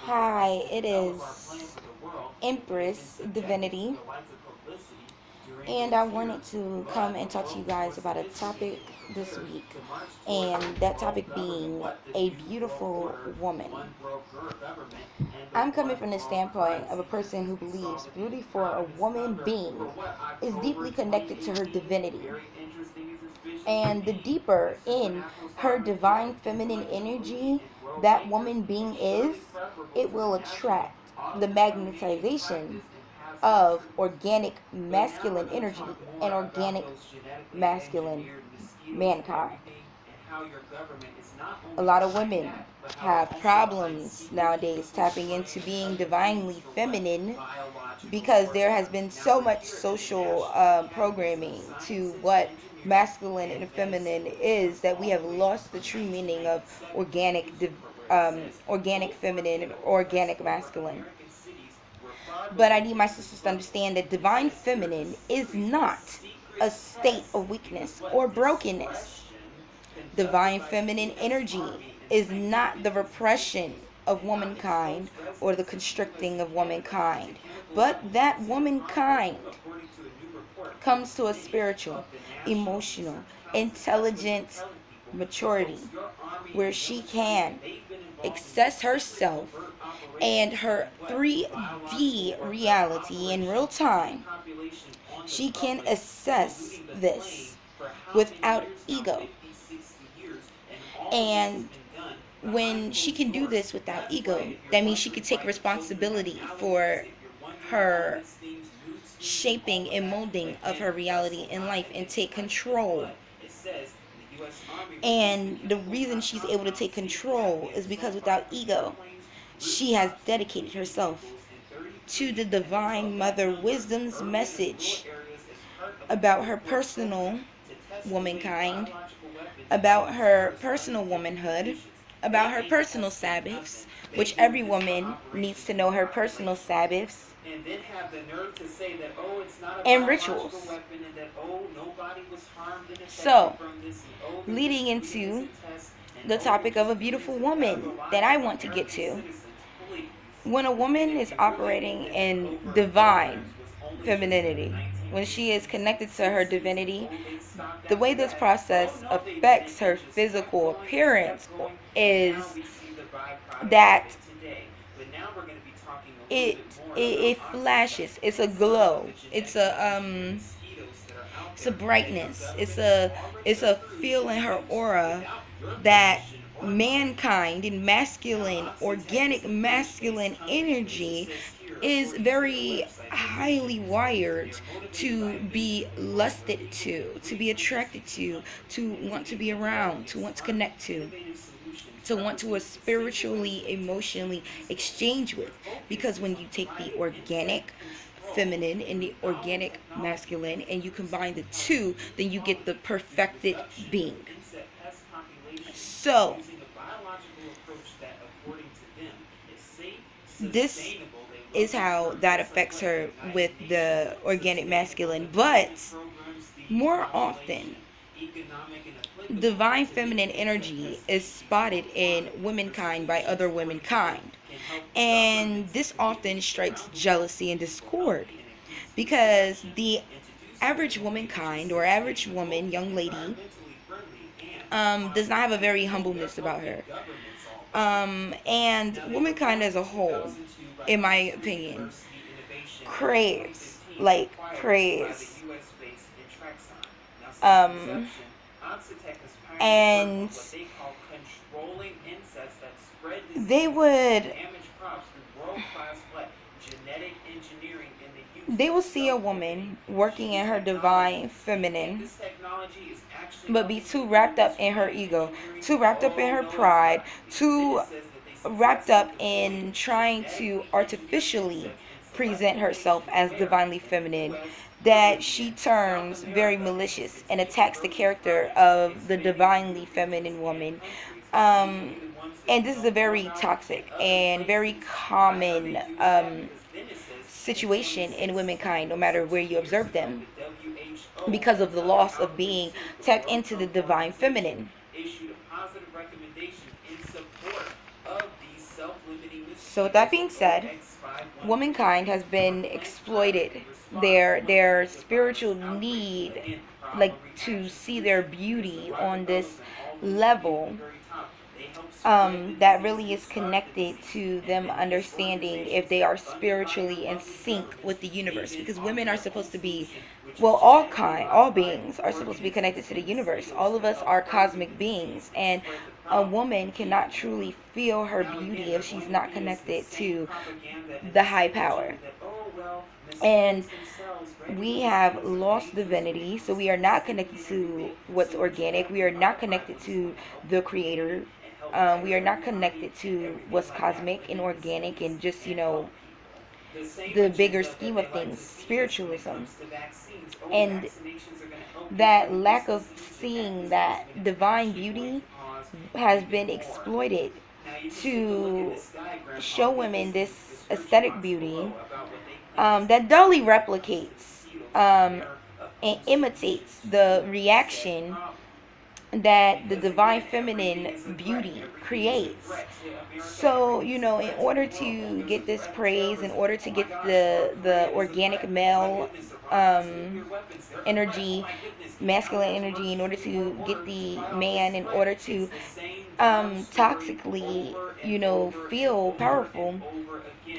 Hi, it is Empress Divinity, and I wanted to come and talk to you guys about a topic this week, and that topic being a beautiful woman. I'm coming from the standpoint of a person who believes beauty for a woman being is deeply connected to her divinity. And the deeper in her divine feminine energy that woman being is, it will attract the magnetization of organic masculine energy and organic masculine mankind. A lot of women have problems nowadays tapping into being divinely feminine because there has been so much social programming to what masculine and feminine is that we have lost the true meaning of organic feminine and organic masculine. But I need my sisters to understand that divine feminine is not a state of weakness or brokenness. Divine feminine energy is not the repression of womankind or the constricting of womankind, but that womankind comes to a spiritual, emotional, intelligent maturity where she can access herself and her 3D reality in real time. She can assess this without ego. And when she can do this without ego, that means she can take responsibility for her shaping and molding of her reality in life and take control. And the reason she's able to take control is because without ego, she has dedicated herself to the divine mother wisdom's message about her personal womankind, about her personal womanhood, about her personal Sabbaths, which every woman needs to know her personal Sabbaths, and rituals. So, leading into the topic of a beautiful woman that I want to get to. When a woman is operating in divine femininity, when she is connected to her divinity, the way this process affects her physical appearance is that it it flashes. It's a glow. It's a brightness. It's a feel in her aura that mankind and masculine, organic masculine energy is very highly wired to be lusted to be attracted to want to be around, to want to connect to want to spiritually, emotionally exchange with. Because when you take the organic feminine and the organic masculine and you combine the two, then you get the perfected being. So, this is how that affects her with the organic masculine. But more often, divine feminine energy is spotted in womankind by other womankind. And this often strikes jealousy and discord because the average womankind or average woman, young lady, does not have a very humbleness about her. And womankind as a whole, in my opinion, craves, like craves. Um, and they would they will see a woman working in her divine feminine, but be too wrapped up in her ego, too wrapped up in her pride, too wrapped up in trying to artificially present herself as divinely feminine, that she turns very malicious and attacks the character of the divinely feminine woman. Um, and this is a very toxic and very common situation in womankind, no matter where you observe them, because of the loss of being tapped into the divine feminine. So with that being said, womankind has been exploited. Their spiritual need, like to see their beauty on this level, that really is connected to them understanding if they are spiritually in sync with the universe. Because women are supposed to be, well, all beings are supposed to be connected to the universe. All of us are cosmic beings, and a woman cannot truly feel her beauty if she's not connected to the high power. And we have lost divinity, so we are not connected to what's organic. We are not connected to the creator. We are not connected to what's cosmic and organic and just, the bigger scheme of things, spiritualism. And that lack of seeing that divine beauty has been exploited to show women this aesthetic beauty, that dully replicates, and imitates the reaction that the divine feminine beauty creates. So, in order to get this praise, in order to get the organic male energy, masculine energy, in order to get the man, in order to toxically, feel powerful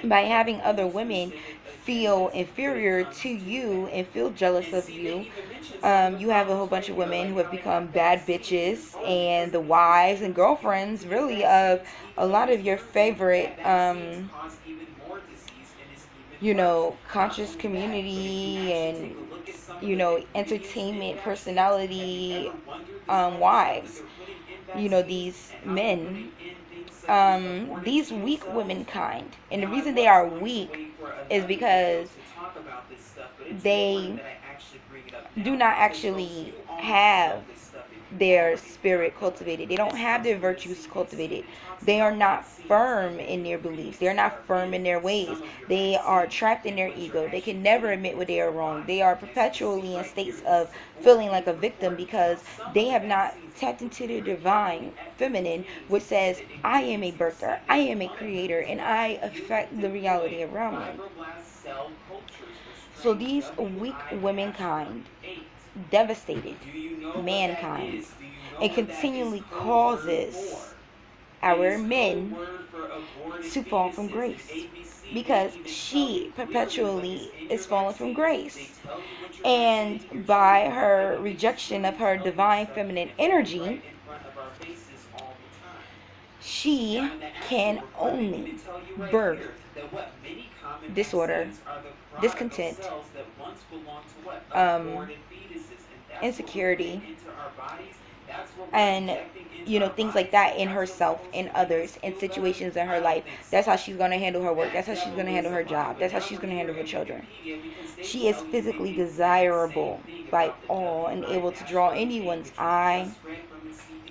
by having other women feel inferior to you and feel jealous of you. You have a whole bunch of women who have become bad bitches and the wives and girlfriends, really, of a lot of your favorite, conscious community and, entertainment personality, wives. These men, these weak womankind. And the reason they are weak is because they do not actually have their spirit cultivated. They don't have their virtues cultivated. They are not firm in their beliefs. They are not firm in their ways. They are trapped in their ego. They can never admit when they are wrong. They are perpetually in states of feeling like a victim because they have not tapped into the divine feminine, which says, I am a birther, I am a creator, and I affect the reality around me. So these weak womankind devastated mankind and continually causes our men to fall from grace because she perpetually is falling from grace. And by her rejection of her divine feminine energy, she can only birth disorder, discontent, insecurity, and things like that in herself, in others, in situations in her life. That's how she's going to handle her work. That's how she's going to handle her job. That's how she's going to handle her children. She is physically desirable by all and able to draw anyone's eye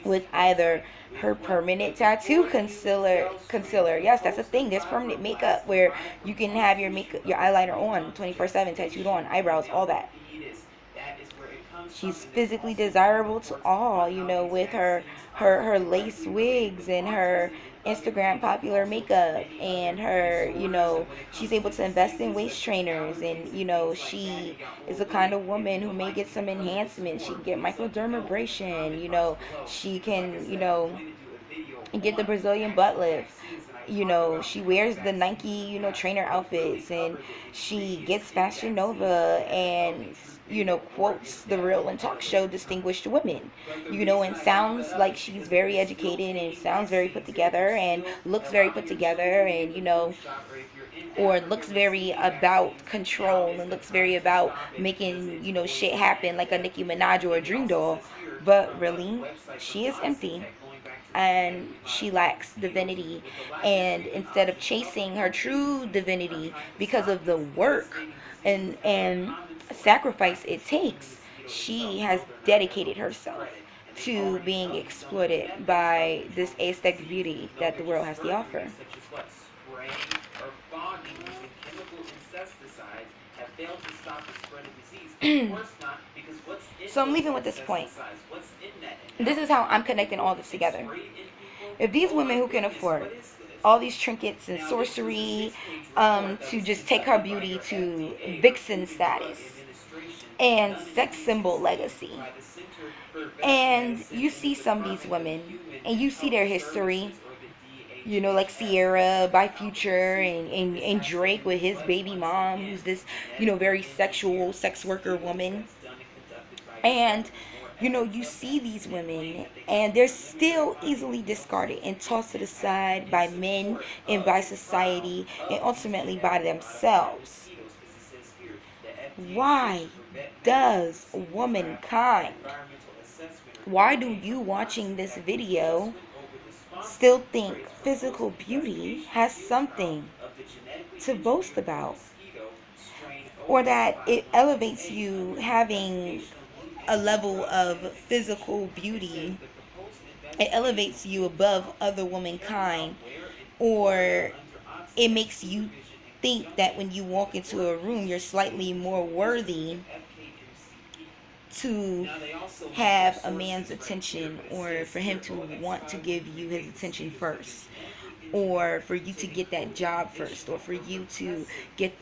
with either her permanent tattoo concealer. Yes, that's a thing. There's permanent makeup where you can have your eyeliner on 24/7, tattooed on, eyebrows, all that. She's physically desirable to all, with her lace wigs and her Instagram popular makeup and her, she's able to invest in waist trainers, and she is the kind of woman who may get some enhancements. She can get microdermabrasion, she can, get the Brazilian butt lift. She wears the Nike, trainer outfits, and she gets Fashion Nova and, quotes the Real and Talk Show distinguished women, and sounds like she's very educated and sounds very put together and looks very put together and, or looks very about control and looks very about making, shit happen like a Nicki Minaj or a Dream Doll. But really, she is empty and she lacks divinity. And instead of chasing her true divinity because of the work and sacrifice it takes, she has dedicated herself to being exploited by this aesthetic beauty that the world has to offer. So I'm leaving with this point. This is how I'm connecting all this together. If these women who can afford all these trinkets and sorcery, to just take her beauty to vixen status and sex symbol legacy. And you see some of these women, and you see their history, like Sierra by Future, and Drake with his baby mom, who's this, very sexual sex worker woman. And you see these women, and they're still easily discarded and tossed to the side by men and by society and ultimately by themselves. Why does womankind, why do you watching this video still think physical beauty has something to boast about, or that it elevates you having a level of physical beauty, it elevates you above other womankind, or it makes you think that when you walk into a room you're slightly more worthy to have a man's attention, or for him to want to give you his attention first, or for you to get that job first, or for you to get,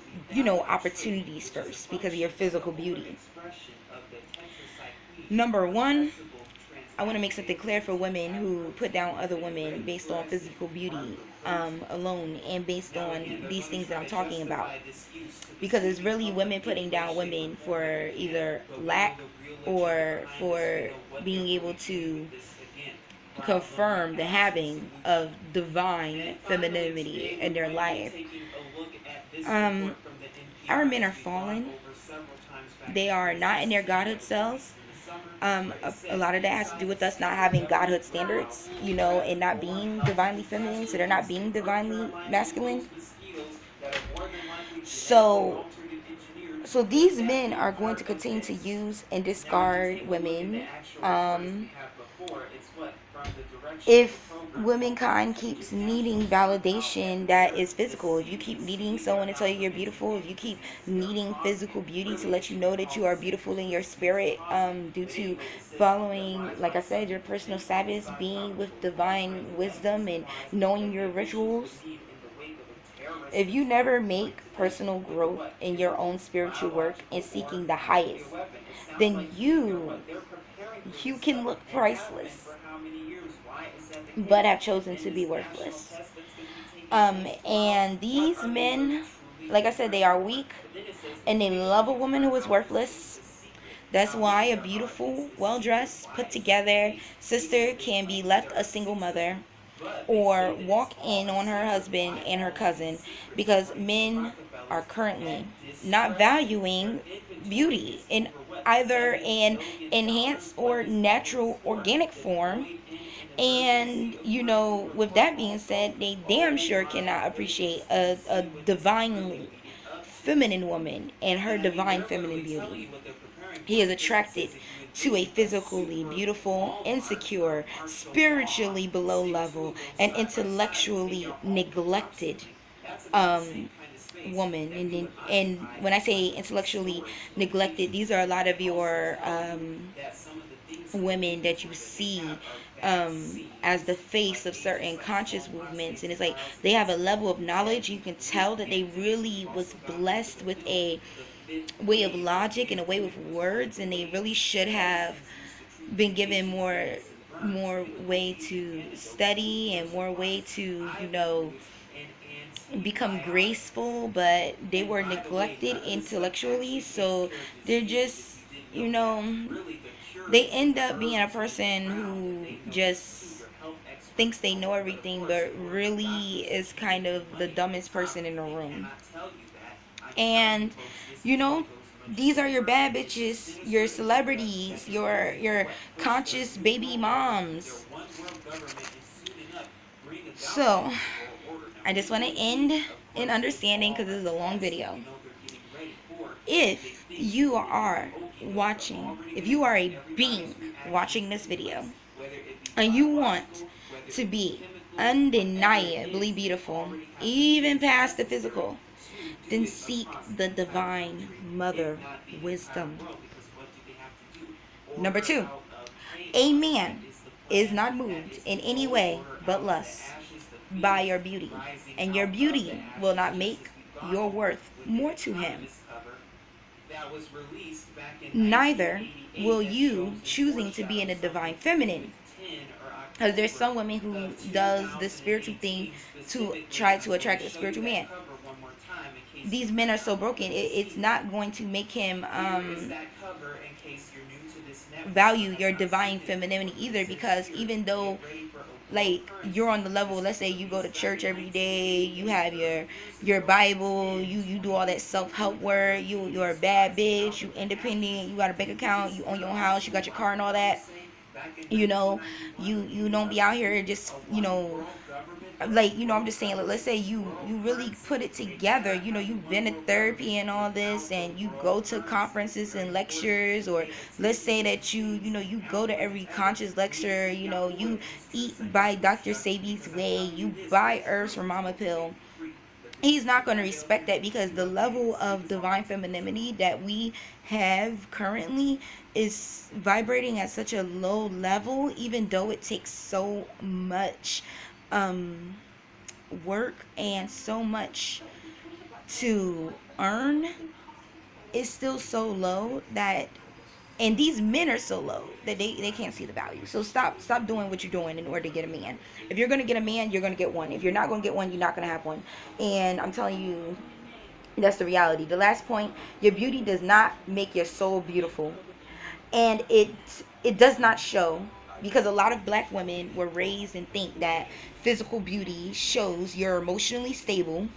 opportunities first because of your physical beauty. Number one, I want to make something clear for women who put down other women based on physical beauty alone, and based on these things that I'm talking about. Because it's really women putting down women for either lack or for being able to confirm the having of divine femininity in their life. Our men are fallen. They are not in their godhood selves. A lot of that has to do with us not having godhood standards, and not being divinely feminine, so they're not being divinely masculine. So these men are going to continue to use and discard women. If womankind keeps needing validation that is physical, if you keep needing someone to tell you you're beautiful, if you keep needing physical beauty to let you know that you are beautiful in your spirit, due to following, like I said, your personal Sabbath, being with divine wisdom and knowing your rituals, if you never make personal growth in your own spiritual work and seeking the highest, then you can look priceless, but have chosen to be worthless. And these men, like I said, they are weak, and they love a woman who is worthless. That's why a beautiful, well-dressed, put-together sister can be left a single mother, or walk in on her husband and her cousin, because men are currently not valuing beauty in either an enhanced or natural organic form. And with that being said, they damn sure cannot appreciate a divinely feminine woman and her divine feminine beauty. He is attracted to a physically beautiful, insecure, spiritually below level, and intellectually neglected woman. And when I say intellectually neglected, these are a lot of your women that you see as the face of certain conscious movements, and it's like they have a level of knowledge. You can tell that they really was blessed with a way of logic and a way with words, and they really should have been given more way to study and more way to become graceful, but they were neglected intellectually. So they're just they end up being a person who just thinks they know everything, but really is kind of the dumbest person in the room. And these are your bad bitches, your celebrities, your conscious baby moms. So I just want to end in understanding, because this is a long video. If you are a being watching this video, and you want to be undeniably beautiful, even past the physical, then seek the divine mother wisdom. Number 2, a man is not moved in any way but lust. by your beauty, and your beauty will not make your worth more to him. Neither will you choosing to be in the divine feminine, because there's some women who does this spiritual thing to try to attract a spiritual man. These men are so broken, it's not going to make him value your divine femininity either, because even though like you're on the level, let's say you go to church every day, you have your Bible, you do all that self-help work, you're a bad bitch, you independent, you got a bank account, you own your own house, you got your car and all that, you know, you don't be out here just, you know, like, you know, I'm just saying, like, let's say you really put it together, you know, you've been to therapy and all this, and you go to conferences and lectures, or let's say that you know, you go to every conscious lecture, you know, you eat by Dr. Sebi's way, you buy herbs from Mama Pill. He's not going to respect that, because the level of divine femininity that we have currently is vibrating at such a low level, even though it takes so much work and so much to earn, is still so low that, and these men are so low that they can't see the value. So stop doing what you're doing in order to get a man. If you're going to get a man, you're going to get one. If you're not going to get one, you're not going to have one. And I'm telling you, that's the reality. The last point, your beauty does not make your soul beautiful, and it does not show, because a lot of black women were raised and think that physical beauty shows you're emotionally stable,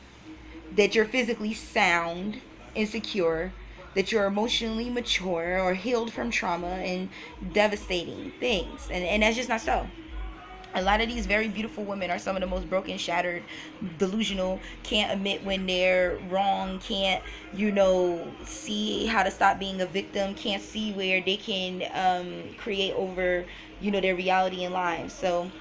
that you're physically sound and secure, that you're emotionally mature or healed from trauma and devastating things. And that's just not so. A lot of these very beautiful women are some of the most broken, shattered, delusional, can't admit when they're wrong, can't, you know, see how to stop being a victim, can't see where they can create over, you know, their reality in life. So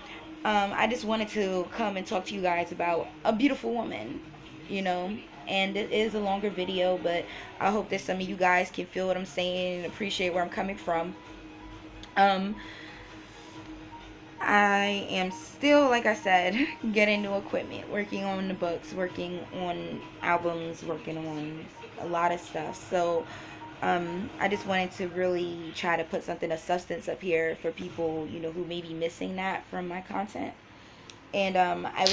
I just wanted to come and talk to you guys about a beautiful woman, you know. And it is a longer video, but I hope that some of you guys can feel what I'm saying and appreciate where I'm coming from. I am still, like I said, getting new equipment, working on the books, working on albums, working on a lot of stuff. So I just wanted to really try to put something of substance up here for people, you know, who may be missing that from my content. And I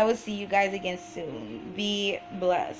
will see you guys again soon. Be blessed.